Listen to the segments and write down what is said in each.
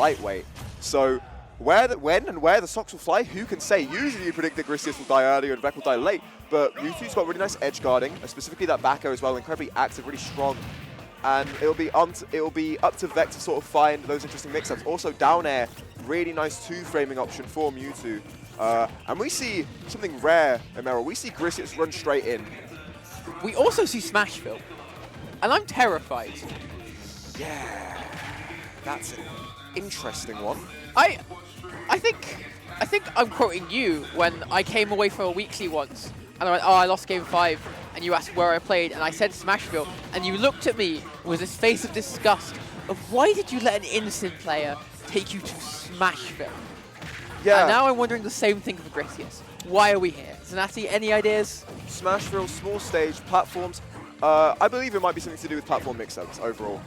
lightweight. So when and where the stocks will fly, who can say? Usually you predict that Griseous will die early and vecc will die late, but Mewtwo's got really nice edge guarding, specifically that back air as well, incredibly active, really strong. And it'll be up to vecc to sort of find those interesting mix-ups. Also, down air, really nice two-framing option for Mewtwo. And we see something rare, Emerald. We see Griseous run straight in. We also see Smashville, and I'm terrified. Yeah, that's an interesting one. I think I'm quoting you when I came away from a weekly once, and I went, oh, I lost game 5, and you asked where I played, and I said Smashville, and you looked at me with this face of disgust of why did you let an Incin player take you to Smashville? Yeah. And now I'm wondering the same thing for Griseous. Why are we here? Zanati, any ideas? Smashville, small stage, platforms. I believe it might be something to do with platform mix-ups overall.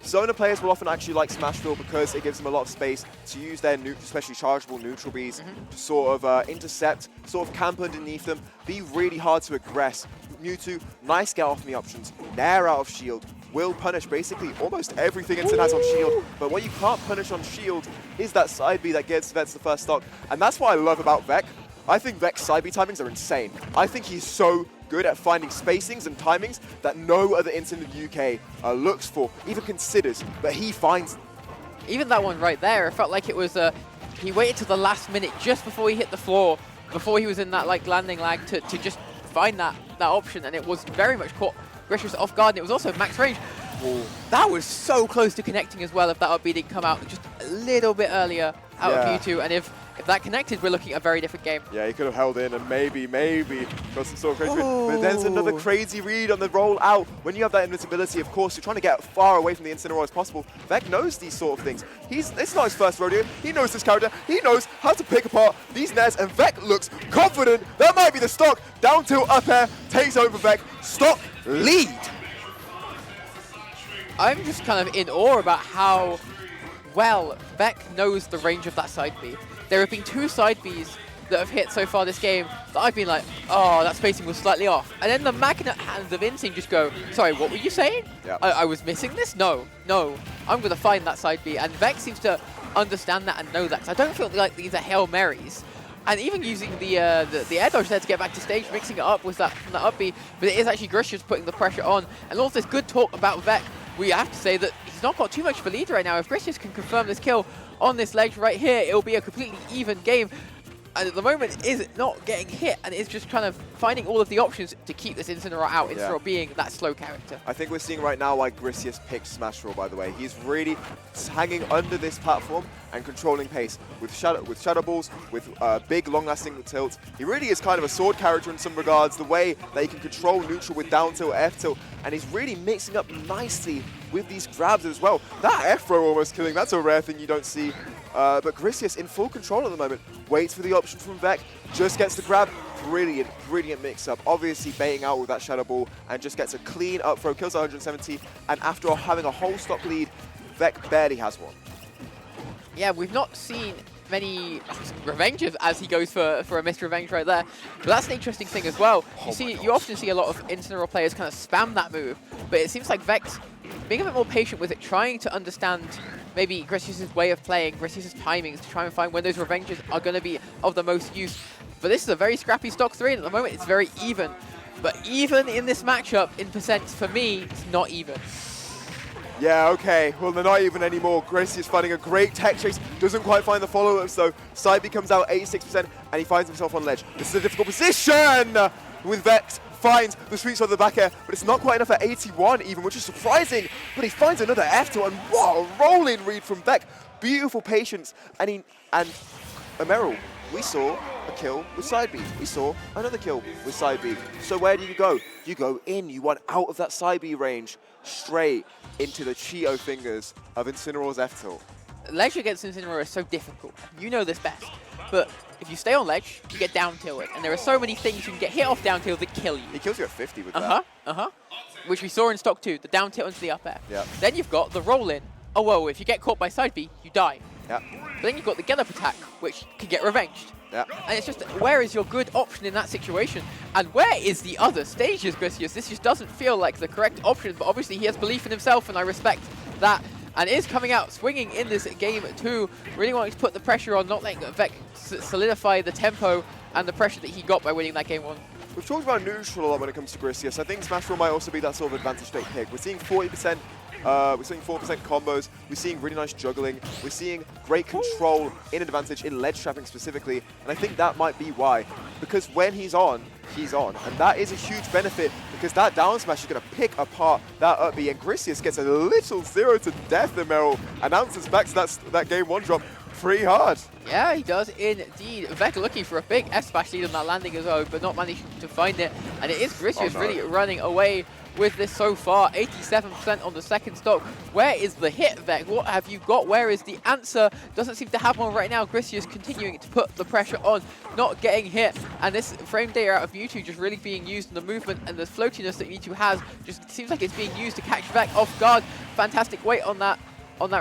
Zona players will often actually like Smashville because it gives them a lot of space to use their, especially chargeable neutral bees, to sort of intercept, sort of camp underneath them, be really hard to aggress. Mewtwo, nice get off me options, Nair out of shield, will punish basically almost everything Incin has on shield, but what you can't punish on shield is that side B that gets Vets the first stock, and that's what I love about vecc. I think vecc's side B timings are insane. I think he's so good at finding spacings and timings that no other Incin in the UK looks for, even considers, but he finds them. Even that one right there, it felt like it was, he waited till the last minute just before he hit the floor, before he was in that like landing lag to just find that option, and it was very much caught Griseous off guard, and it was also max range. Ooh. That was so close to connecting as well if that up B didn't come out just a little bit earlier out of Mewtwo, and if that connected, we're looking at a very different game. Yeah, he could have held in and maybe got some sort of crazy read. But there's another crazy read on the roll out. When you have that invincibility, of course, you're trying to get far away from the Incineroar as possible. Vecc knows these sort of things. It's not his first rodeo. He knows this character. He knows how to pick apart these nairs, and Vecc looks confident. That might be the stock. Down tilt, up air, takes over Vecc. Stock lead. I'm just kind of in awe about how well vecc knows the range of that side B. There have been 2 side Bs that have hit so far this game that I've been like, oh, that spacing was slightly off. And then the magnet hands of Incin just go, sorry, what were you saying? Yep. I was missing this? No, I'm going to find that side B. And vecc seems to understand that and know that. So I don't feel like these are Hail Marys. And even using the air dodge there to get back to stage, mixing it up with that from that up B, but it is actually Griseous putting the pressure on. And all this good talk about vecc, we have to say that he's not got too much of a lead right now. If Griseous can confirm this kill on this ledge right here, it'll be a completely even game. And at the moment, is not getting hit, and is just kind of finding all of the options to keep this Incineroar out, Incineroar being that slow character. I think we're seeing right now why Griseous picked Smashville, by the way. He's really hanging under this platform and controlling pace with shadow balls, with big, long-lasting tilts. He really is kind of a sword character in some regards, the way that he can control neutral with down tilt, F tilt, and he's really mixing up nicely with these grabs as well. That F throw almost killing, that's a rare thing you don't see. But Griseous in full control at the moment, waits for the option from vecc, just gets the grab. Brilliant, brilliant mix-up. Obviously baiting out with that Shadow Ball and just gets a clean up throw, kills 170, and after having a whole stock lead, vecc barely has one. Yeah, we've not seen many revenges as he goes for a missed revenge right there. But that's an interesting thing as well. You often see a lot of Incineroar players kind of spam that move, but it seems like vecc's being a bit more patient with it, trying to understand maybe Griseous' way of playing, Griseous' timings, to try and find when those revenges are going to be of the most use. But this is a very scrappy stock 3, and at the moment it's very even. But even in this matchup, in percents, for me, it's not even. Yeah, okay. Well, they're not even anymore. Griseous finding a great tech chase. Doesn't quite find the follow-ups, though. Side B comes out 86%, and he finds himself on ledge. This is a difficult position with vecc. Finds the sweet spot of the back air, but it's not quite enough at 81 even, which is surprising. But he finds another F tilt, and what a rolling read from vecc. Beautiful patience, and Emerald, we saw a kill with side B. We saw another kill with side B. So where do you go? You go in. You want out of that side B range, straight into the Cheeto fingers of Incineroar's F tilt. Ledge against Incineroar is so difficult. You know this best. But if you stay on ledge, you get down tilted. And there are so many things you can get hit off down tilt that kill you. He kills you at 50 with that. Which we saw in stock 2, the down tilt into the up air. Yeah. Then you've got the roll in. Oh, well, if you get caught by side B, you die. Yeah. But then you've got the get up attack, which can get revenged. Yeah. And it's just, where is your good option in that situation? And where is the other stages, Griseous? This just doesn't feel like the correct option, but obviously he has belief in himself, and I respect that. and is coming out swinging in this game too, really wanting to put the pressure on, not letting vecc solidify the tempo and the pressure that he got by winning that game 1. We've talked about neutral a lot when it comes to Griseous. I think Smashville might also be that sort of advantage state pick. We're seeing 40%, we're seeing 4% combos, we're seeing really nice juggling, we're seeing great control in advantage, in ledge trapping specifically, and I think that might be why. Because when he's on, and that is a huge benefit because that down smash is going to pick apart that up B, and Griseous gets a little 0 to death, and Meryl announces back to that game 1 drop pretty hard. Yeah, he does indeed. vecc looking for a big F-smash lead on that landing as well, but not managing to find it. And it is Griseous really running away with this so far. 87% on the second stock. Where is the hit, vecc? What have you got? Where is the answer? Doesn't seem to have one right now. Griseous continuing to put the pressure on, not getting hit. And this frame data out of Mewtwo just really being used in the movement and the floatiness that Mewtwo has just seems like it's being used to catch vecc off guard. Fantastic weight on that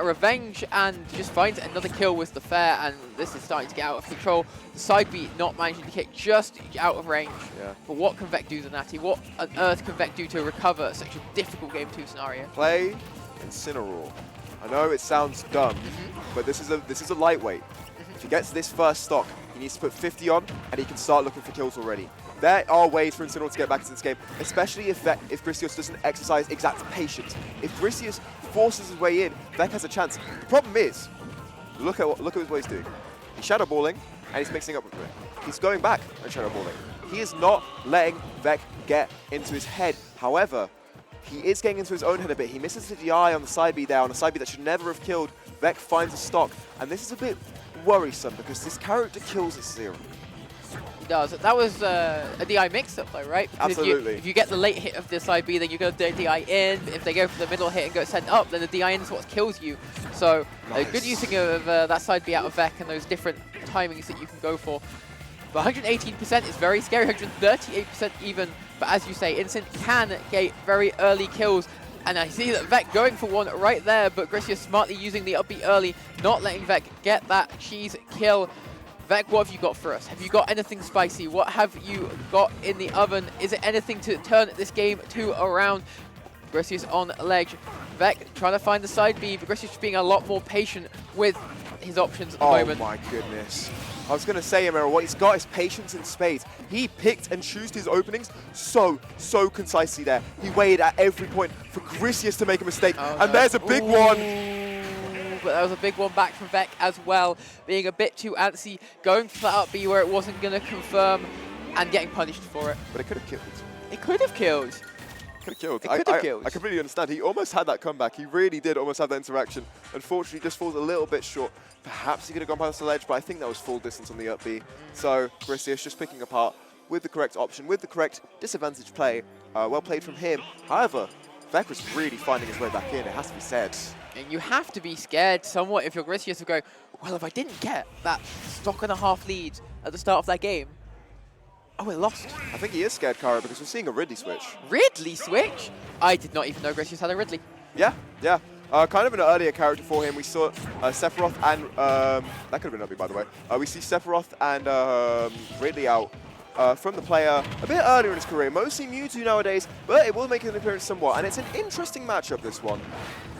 revenge, and just finds another kill with the fair, and this is starting to get out of control. The side B not managing to hit, just out of range. Yeah. But what can vecc do, Zanatti? What on earth can vecc do to recover such a difficult game 2 scenario? Play Incineroar. I know it sounds dumb, but this is a lightweight. If he gets this first stock, he needs to put 50 on, and he can start looking for kills already. There are ways for Incineroar to get back into this game, especially if Griseous doesn't exercise exact patience. If Griseous forces his way in, vecc has a chance. The problem is, look at what he's doing. He's shadow balling, and he's mixing up with it. He's going back and shadow balling. He is not letting vecc get into his head. However, he is getting into his own head a bit. He misses the DI on the side B there, on a side B that should never have killed. vecc finds a stock, and this is a bit worrisome because this character kills at 0. He does. That was a DI mix-up though, right? Because absolutely. If you get the late hit of the side B, then you go DI in. If they go for the middle hit and go sent up, then the DI in is what kills you. So good using of that side B out of vecc and those different timings that you can go for. But 118% is very scary, 138% even. But as you say, Incin can get very early kills. And I see that vecc going for one right there, but Griseous smartly using the up B early, not letting vecc get that cheese kill. vecc, what have you got for us? Have you got anything spicy? What have you got in the oven? Is it anything to turn this game 2 around? Griseous on ledge. vecc trying to find the side B, but Griseous being a lot more patient with his options at the moment. Oh my goodness. I was going to say, Amira, what he's got is patience in spades. He picked and chose his openings so concisely there. He waited at every point for Griseous to make a mistake. And there's a big one. But that was a big one back from vecc as well. Being a bit too antsy, going for that up B where it wasn't going to confirm and getting punished for it. But it could have killed. It could have killed. I completely understand. He almost had that comeback. He really did almost have that interaction. Unfortunately, just falls a little bit short. Perhaps he could have gone past the ledge, but I think that was full distance on the up B. So Griseous just picking apart with the correct option, with the correct disadvantage play. Well played from him. However, vecc was really finding his way back in, it has to be said. And you have to be scared somewhat if you're Griseous of going, well, if I didn't get that stock and a half lead at the start of that game, oh, we're lost. I think he is scared, Kara, because we're seeing a Ridley switch. Ridley switch? I did not even know Griseous had a Ridley. Yeah. Kind of an earlier character for him. We saw Sephiroth and... that could have been Nubby, by the way. We see Sephiroth and Ridley out from the player a bit earlier in his career. Mostly Mewtwo nowadays, but it will make an appearance somewhat. And it's an interesting matchup, this one,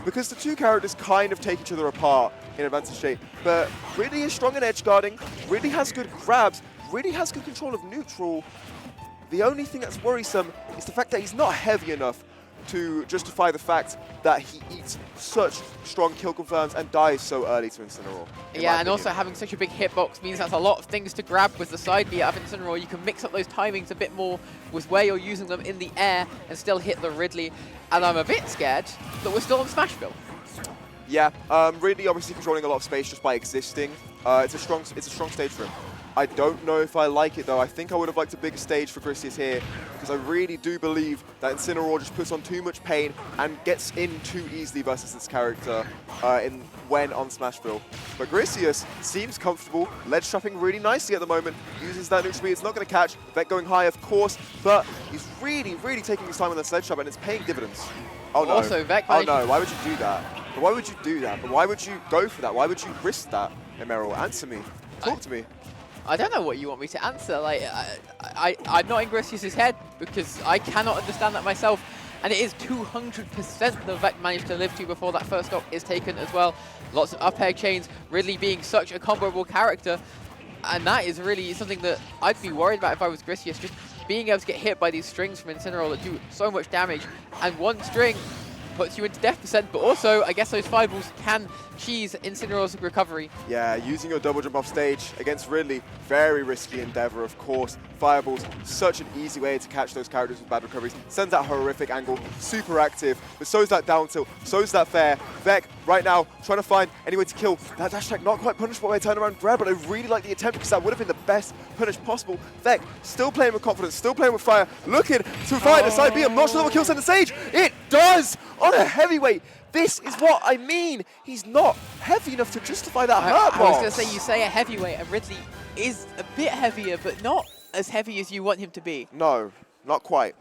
because the two characters kind of take each other apart in advantage shape. But Ridley is strong in edge guarding. Ridley has good grabs. Ridley has good control of neutral. The only thing that's worrisome is the fact that he's not heavy enough to justify the fact that he eats such strong kill confirms and dies so early to Incineroar. Yeah, and also having such a big hitbox means that's a lot of things to grab with the side B out of Incineroar. You can mix up those timings a bit more with where you're using them in the air and still hit the Ridley. And I'm a bit scared that we're still on Smashville. Yeah, Ridley obviously controlling a lot of space just by existing. It's a strong stage for him. I don't know if I like it though. I think I would have liked a bigger stage for Griseous here because I really do believe that Incineroar just puts on too much pain and gets in too easily versus this character when on Smashville. But Griseous seems comfortable, ledge trapping really nicely at the moment, uses that neutral speed. It's not going to catch, vecc going high of course, but he's really taking his time on that sledge trap and it's paying dividends. Oh no. Also, vecc oh no, why would you do that? But why would you do that? But why would you go for that? Why would you risk that, Emerald? Answer me. Talk to me. I don't know what you want me to answer. Like, I'm not in Griseous' head because I cannot understand that myself. and it is 200% the vecc managed to live to before that first stock is taken as well. Lots of up air chains, Ridley being such a comboable character, and that is really something that I'd be worried about if I was Griseous, just being able to get hit by these strings from Incineroar that do so much damage, and one string puts you into death percent, but also I guess those fireballs can cheese Incineroar's recovery. Yeah, using your double jump off stage against Ridley, very risky endeavor, of course. Fireballs, such an easy way to catch those characters with bad recoveries. Sends that horrific angle, super active, but so's that down tilt, so's that fair. vecc, right now, trying to find any way to kill. That dash attack not quite punishable by a turnaround grab, but I really like the attempt because that would have been the best punish possible. vecc, still playing with confidence, still playing with fire, looking to find a side B. I'm not sure that will kill center stage. It does! On a heavyweight. This is what I mean. He's not heavy enough to justify that hurt box. I was going to say, you say a heavyweight, and Ridley is a bit heavier, but not as heavy as you want him to be. No, not quite.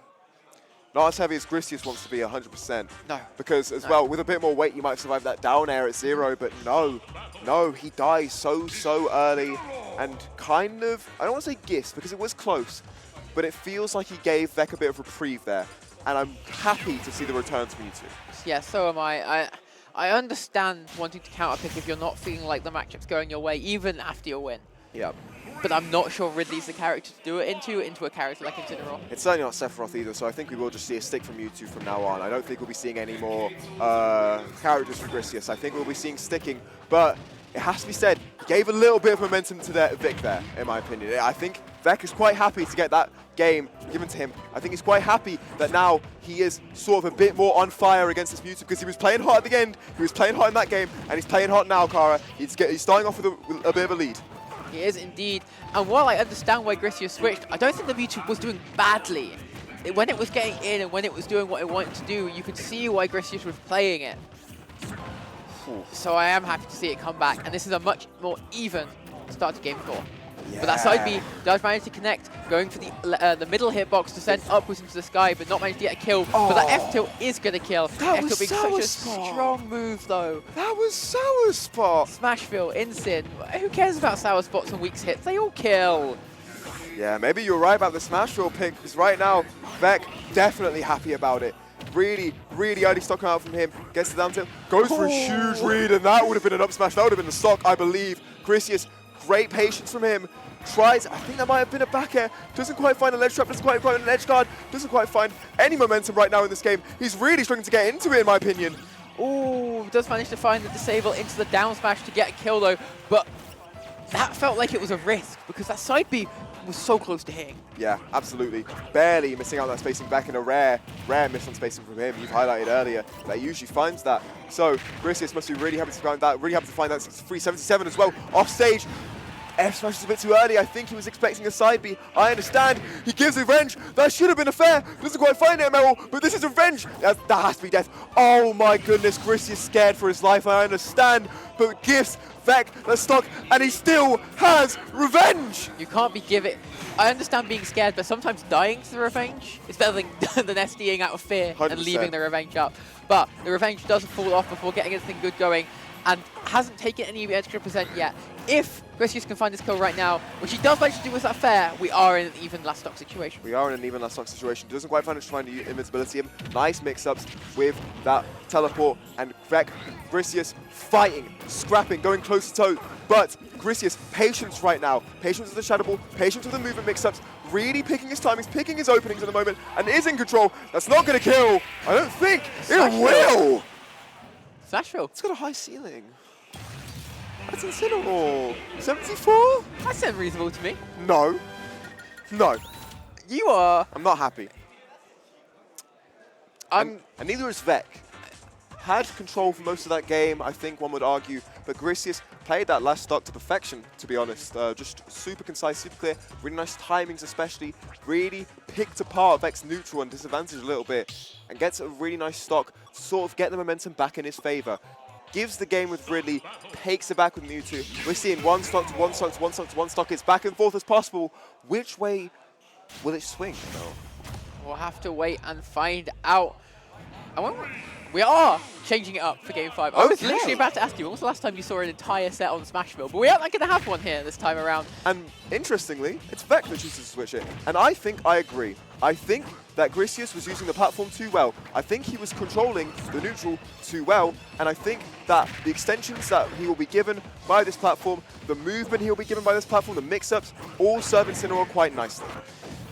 Not as heavy as Griseous wants to be, 100%. No. Because as well, with a bit more weight, you might survive that down air at 0, but no, he dies so early. And kind of, I don't want to say gifts, because it was close, but it feels like he gave vecc a bit of reprieve there. And I'm happy to see the return to Mewtwo. Yeah, so am I. I understand wanting to counterpick if you're not feeling like the matchup's going your way, even after your win. Yep. But I'm not sure Ridley's the character to do it into a character like Incineroar. It's certainly not Sephiroth either, so I think we will just see a stick from Mewtwo from now on. I don't think we'll be seeing any more characters from Griseous. I think we'll be seeing sticking, but it has to be said, he gave a little bit of momentum to vecc there, in my opinion. I think vecc is quite happy to get that game given to him. I think he's quite happy that now he is sort of a bit more on fire against this Mewtwo, because he was playing hot at the end, he was playing hot in that game, and he's playing hot now, Kara. He's starting off with a bit of a lead. He is indeed. And while I understand why Griseous switched, I don't think the Mewtwo was doing badly. When it was getting in and when it was doing what it wanted to do, you could see why Griseous was playing it. So I am happy to see it come back, and this is a much more even start to game 4. Yeah. But that side B does manage to connect, going for the middle hitbox to send upwards into the sky, but not manage to get a kill. But that F-tilt is going to kill. That was being such a strong move, though. That was Sour Spot. Smashville, Incin. Who cares about Sour Spots and Weak's hits? They all kill. Yeah, maybe you're right about the Smashville pick, because right now, vecc definitely happy about it. Really early stock out from him. Gets the down tilt, goes for a huge read, and that would have been an up smash. That would have been the stock, I believe. Griseous, great patience from him. Tries, I think that might have been a back air. Doesn't quite find a ledge trap, doesn't quite find an edge guard. Doesn't quite find any momentum right now in this game. He's really struggling to get into it, in my opinion. Oh, does manage to find the disable into the down smash to get a kill though, but that felt like it was a risk because that side B was so close to hitting. Yeah, absolutely. Barely missing out that spacing back, in a rare miss on spacing from him. You've highlighted earlier that he usually finds that. So Griseous must be really happy to find that, really happy to find that 377 as well. Off stage. F smash is a bit too early. I think he was expecting a side B. I understand. He gives revenge. That should have been a fair. Doesn't quite find it, Meryl, but this is revenge. That has to be death. Oh my goodness, Griseous scared for his life. I understand, but gifts vecc the stock, and he still has revenge. You can't be giving. I understand being scared, but sometimes dying to the revenge is better than SDing out of fear 100%. and leaving the revenge up. But the revenge doesn't fall off before getting anything good going, and hasn't taken any extra percent yet. If Griseous can find this kill right now, which he does manage to do with that fair, we are in an even last stock situation. We are in an even last stock situation. Doesn't quite manage to find the invincibility. Nice mix-ups with that teleport, and vecc, Griseous fighting, scrapping, going close to toe. But Griseous, patience right now. Patience with the Shadow Ball, patience with the movement mix-ups, really picking his timings, picking his openings at the moment, and is in control. That's not going to kill, I don't think. It will! Smashville. It's got a high ceiling. That's Incineroar. 74? That sounds reasonable to me. No. No. You are. I'm not happy. And neither is vecc. Had control for most of that game, I think one would argue, but Griseous played that last stock to perfection, to be honest. Just super concise, super clear, really nice timings especially, really picked apart vecc's neutral and disadvantage a little bit, and gets a really nice stock to sort of get the momentum back in his favor. Gives the game with Ridley, takes it back with Mewtwo. We're seeing one stock to one stock to one stock to one stock. It's back and forth as possible. Which way will it swing, though? We'll have to wait and find out. We are changing it up for Game 5. I was Okay. literally about to ask you, when was the last time you saw an entire set on Smashville? But we aren't going to have one here this time around. And interestingly, it's vecc that chooses to switch it. And I think I agree. I think that Griseous was using the platform too well. I think he was controlling the neutral too well. And I think that the extensions that he will be given by this platform, the movement he will be given by this platform, the mix-ups, all serve Incineroar quite nicely.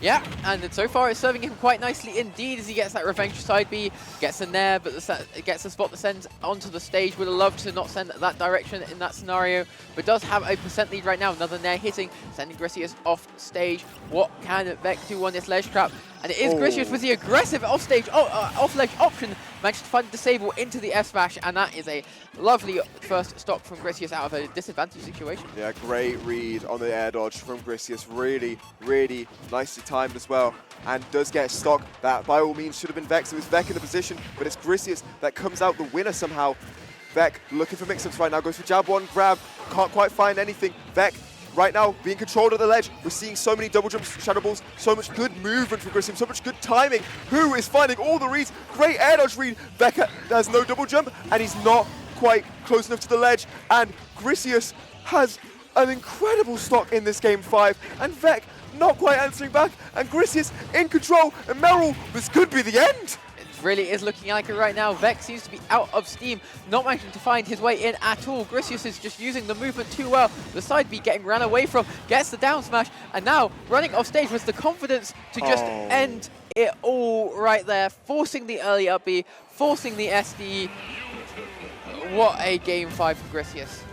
Yeah, and so far it's serving him quite nicely indeed as he gets that revenge side B, gets a nair, but gets a spot that sends onto the stage. Would have loved to not send that direction in that scenario, but does have a % lead right now. Another nair hitting, sending Griseous off stage. What can vecc do on this ledge trap? And it is Griseous with the aggressive off-stage, off-ledge option. Managed to find Disable into the F-Smash, and that is a lovely first stop from Griseous out of a disadvantaged situation. Yeah, great read on the air dodge from Griseous. Really, really nicely timed as well. And does get a stock that by all means should have been vecc. It was vecc in the position, but it's Griseous that comes out the winner somehow. vecc looking for mix-ups right now, goes for jab one, grab, can't quite find anything. vecc right now being controlled at the ledge. We're seeing so many double jumps, shadow balls, so much good movement from Griseous, so much good timing. Who is finding all the reads? Great air dodge read. vecc has no double jump, and he's not quite close enough to the ledge. And Griseous has an incredible stock in this Game 5, and vecc not quite answering back, and Griseous in control, and Merrill, this could be the end. It really is looking like it right now. vecc seems to be out of steam, not managing to find his way in at all. Griseous is just using the movement too well. The side B getting ran away from, gets the down smash, and now running off stage with the confidence to just end it all right there, forcing the early up B, forcing the SD. What a Game 5 for Griseous.